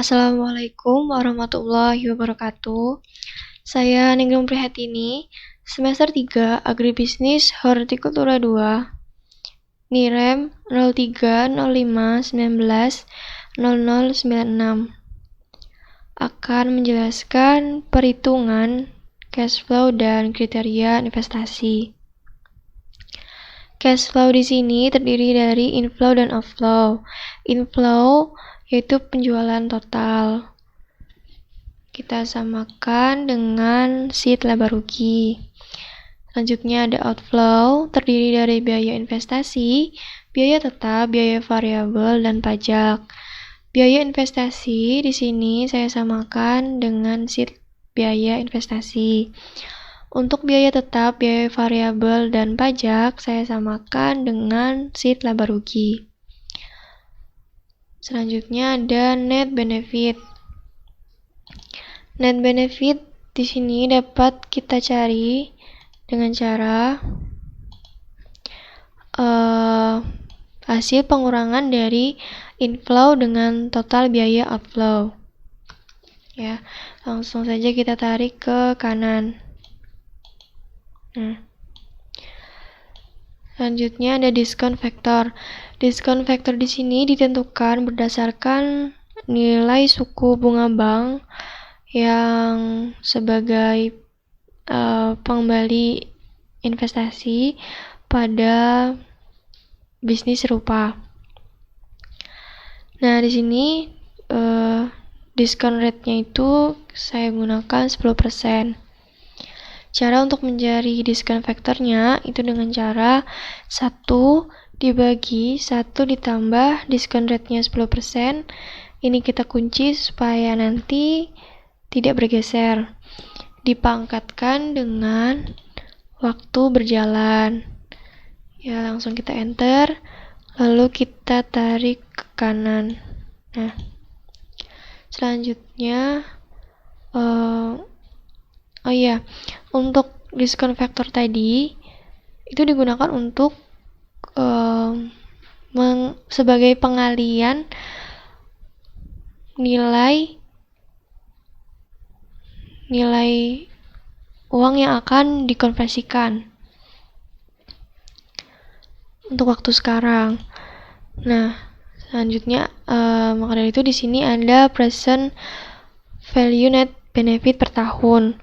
Assalamualaikum warahmatullahi wabarakatuh. Saya Ningrum Prihatini, semester 3 Agribisnis Hortikultura 2, NIREM 0305190096, akan menjelaskan perhitungan cash flow dan kriteria investasi. Cash flow di sini terdiri dari inflow dan outflow. Inflow yaitu penjualan total. Kita samakan dengan sheet laba rugi. Selanjutnya ada outflow, terdiri dari biaya investasi, biaya tetap, biaya variabel, dan pajak. Biaya investasi di sini saya samakan dengan sheet biaya investasi. Untuk biaya tetap, biaya variabel, dan pajak saya samakan dengan sheet laba rugi. Selanjutnya ada net benefit. Net benefit di sini dapat kita cari dengan cara hasil pengurangan dari inflow dengan total biaya outflow. Ya, langsung saja kita tarik ke kanan. Selanjutnya ada diskon faktor. Diskon faktor di sini ditentukan berdasarkan nilai suku bunga bank yang sebagai pengembali investasi pada bisnis serupa. Nah, di sini diskon rate-nya itu saya gunakan 10%. Cara untuk mencari diskon faktornya itu dengan cara 1 dibagi 1 ditambah diskon rate-nya 10%. Ini kita kunci supaya nanti tidak bergeser. Dipangkatkan dengan waktu berjalan. Ya, langsung kita enter. Lalu kita tarik ke kanan. Nah, selanjutnya untuk diskon faktor tadi itu digunakan untuk sebagai pengalian nilai uang yang akan dikonversikan untuk waktu sekarang. Nah, selanjutnya maka dari itu di sini ada present value net benefit per tahun.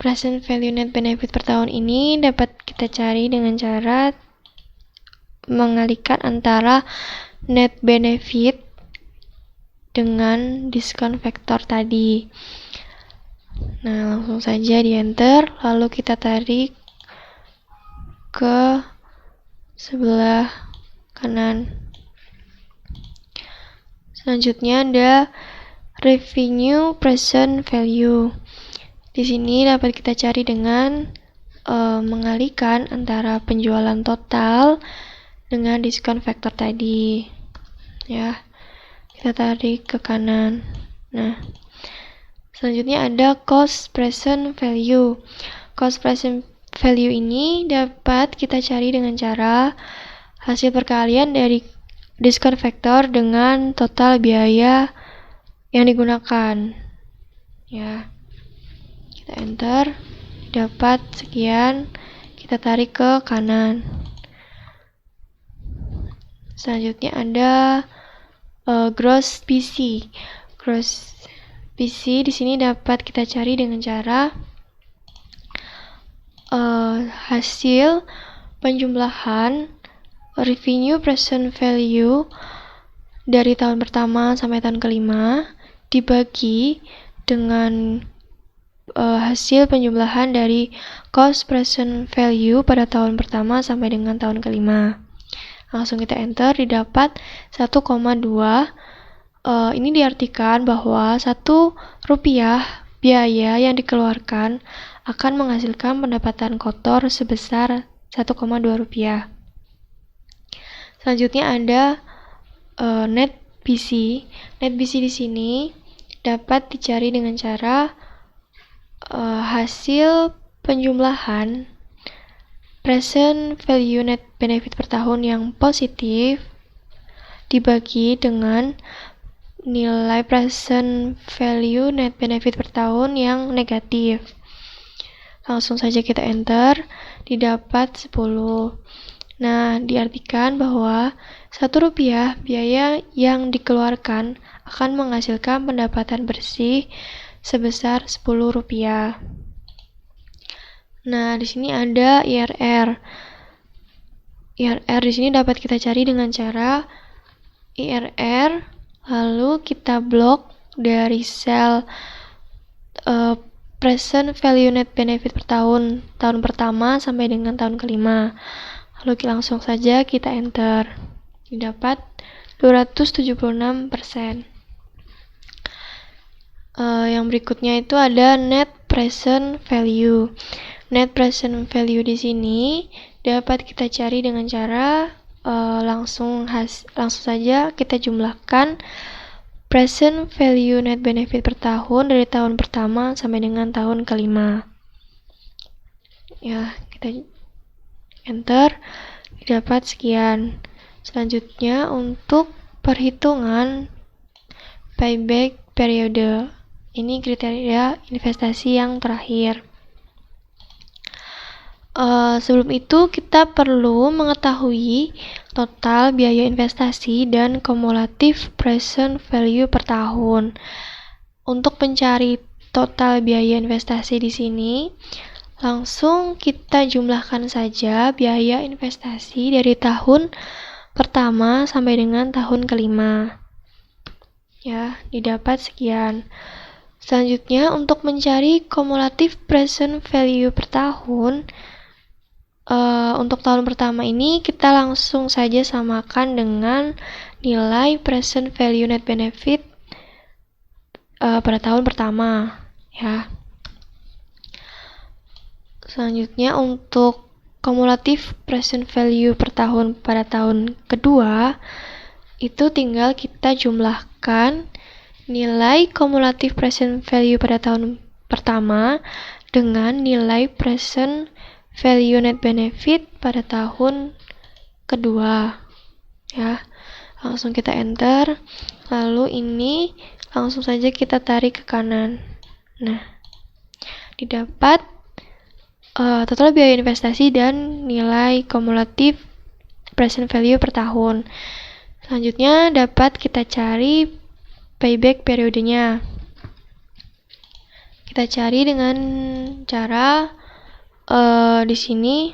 Present value net benefit per tahun ini dapat kita cari dengan cara mengalihkan antara net benefit dengan diskon faktor tadi. Nah, langsung saja di enter, lalu kita tarik ke sebelah kanan. Selanjutnya ada revenue present value. Di sini dapat kita cari dengan mengalihkan antara penjualan total dengan diskon faktor tadi. Ya, kita tarik ke kanan. Nah, selanjutnya ada cost present value. Cost present value ini dapat kita cari dengan cara hasil perkalian dari diskon faktor dengan total biaya yang digunakan. Ya, kita enter, dapat sekian, kita tarik ke kanan. Selanjutnya ada gross PC. Gross PC di sini dapat kita cari dengan cara hasil penjumlahan revenue present value dari tahun pertama sampai tahun kelima dibagi dengan hasil penjumlahan dari cost present value pada tahun pertama sampai dengan tahun kelima. Langsung kita enter, didapat 1,2. Ini diartikan bahwa 1 rupiah biaya yang dikeluarkan akan menghasilkan pendapatan kotor sebesar 1,2 rupiah. Selanjutnya ada net BC. Net BC di sini dapat dicari dengan cara hasil penjumlahan present value net benefit per tahun yang positif dibagi dengan nilai present value net benefit per tahun yang negatif. Langsung saja kita enter, didapat 10. Nah, diartikan bahwa Rp1 biaya yang dikeluarkan akan menghasilkan pendapatan bersih sebesar Rp10. Nah, di sini ada IRR. IRR di sini dapat kita cari dengan cara IRR, lalu kita blok dari sel present value net benefit per tahun pertama sampai dengan tahun kelima. Lalu langsung saja kita enter, didapat 276%. Yang berikutnya itu ada net present value. Net present value di sini dapat kita cari dengan cara langsung saja kita jumlahkan present value net benefit per tahun dari tahun pertama sampai dengan tahun kelima. Ya, kita enter, dapat sekian. Selanjutnya untuk perhitungan payback periode. Ini kriteria investasi yang terakhir. Sebelum itu kita perlu mengetahui total biaya investasi dan kumulatif present value per tahun. Untuk mencari total biaya investasi di sini, langsung kita jumlahkan saja biaya investasi dari tahun pertama sampai dengan tahun kelima. Ya, didapat sekian. Selanjutnya untuk mencari kumulatif present value per tahun, untuk tahun pertama ini kita langsung saja samakan dengan nilai present value net benefit pada tahun pertama, ya. Selanjutnya untuk kumulatif present value per tahun pada tahun kedua, itu tinggal kita jumlahkan nilai kumulatif present value pada tahun pertama dengan nilai present value net benefit pada tahun kedua, ya. Langsung kita enter, lalu ini langsung saja kita tarik ke kanan. Nah, didapat total biaya investasi dan nilai kumulatif present value per tahun. Selanjutnya dapat kita cari payback periodenya. Kita cari dengan cara di sini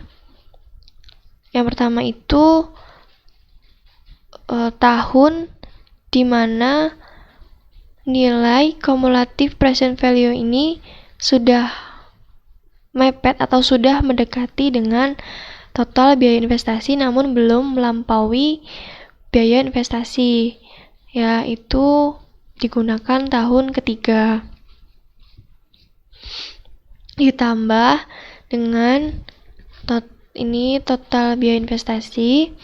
yang pertama itu tahun di mana nilai kumulatif present value ini sudah mepet atau sudah mendekati dengan total biaya investasi namun belum melampaui biaya investasi, yaitu digunakan tahun ketiga. Ditambah dengan total biaya investasi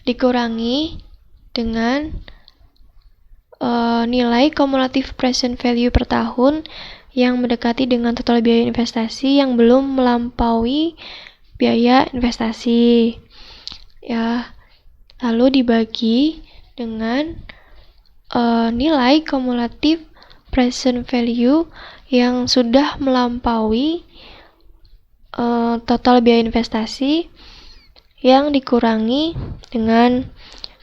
dikurangi dengan nilai kumulatif present value per tahun yang mendekati dengan total biaya investasi yang belum melampaui biaya investasi, ya. Lalu dibagi dengan nilai kumulatif present value yang sudah melampaui total biaya investasi yang dikurangi dengan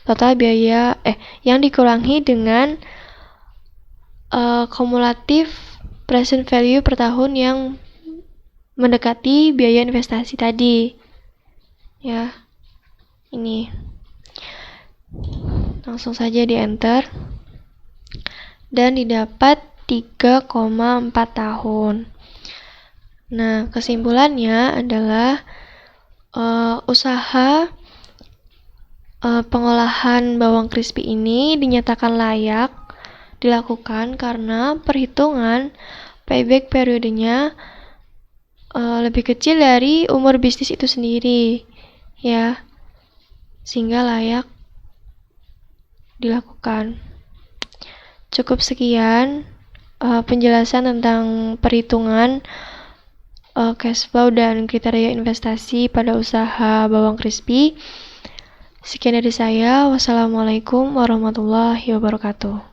total biaya kumulatif present value per tahun yang mendekati biaya investasi tadi, ya. Ini langsung saja di enter dan didapat 3,4 tahun. Nah, kesimpulannya adalah usaha pengolahan bawang crispy ini dinyatakan layak dilakukan karena perhitungan payback periodenya lebih kecil dari umur bisnis itu sendiri, ya, sehingga layak dilakukan. Cukup sekian penjelasan tentang perhitungan cash flow dan kriteria investasi pada usaha bawang crispy. Sekian dari saya. Wassalamualaikum warahmatullahi wabarakatuh.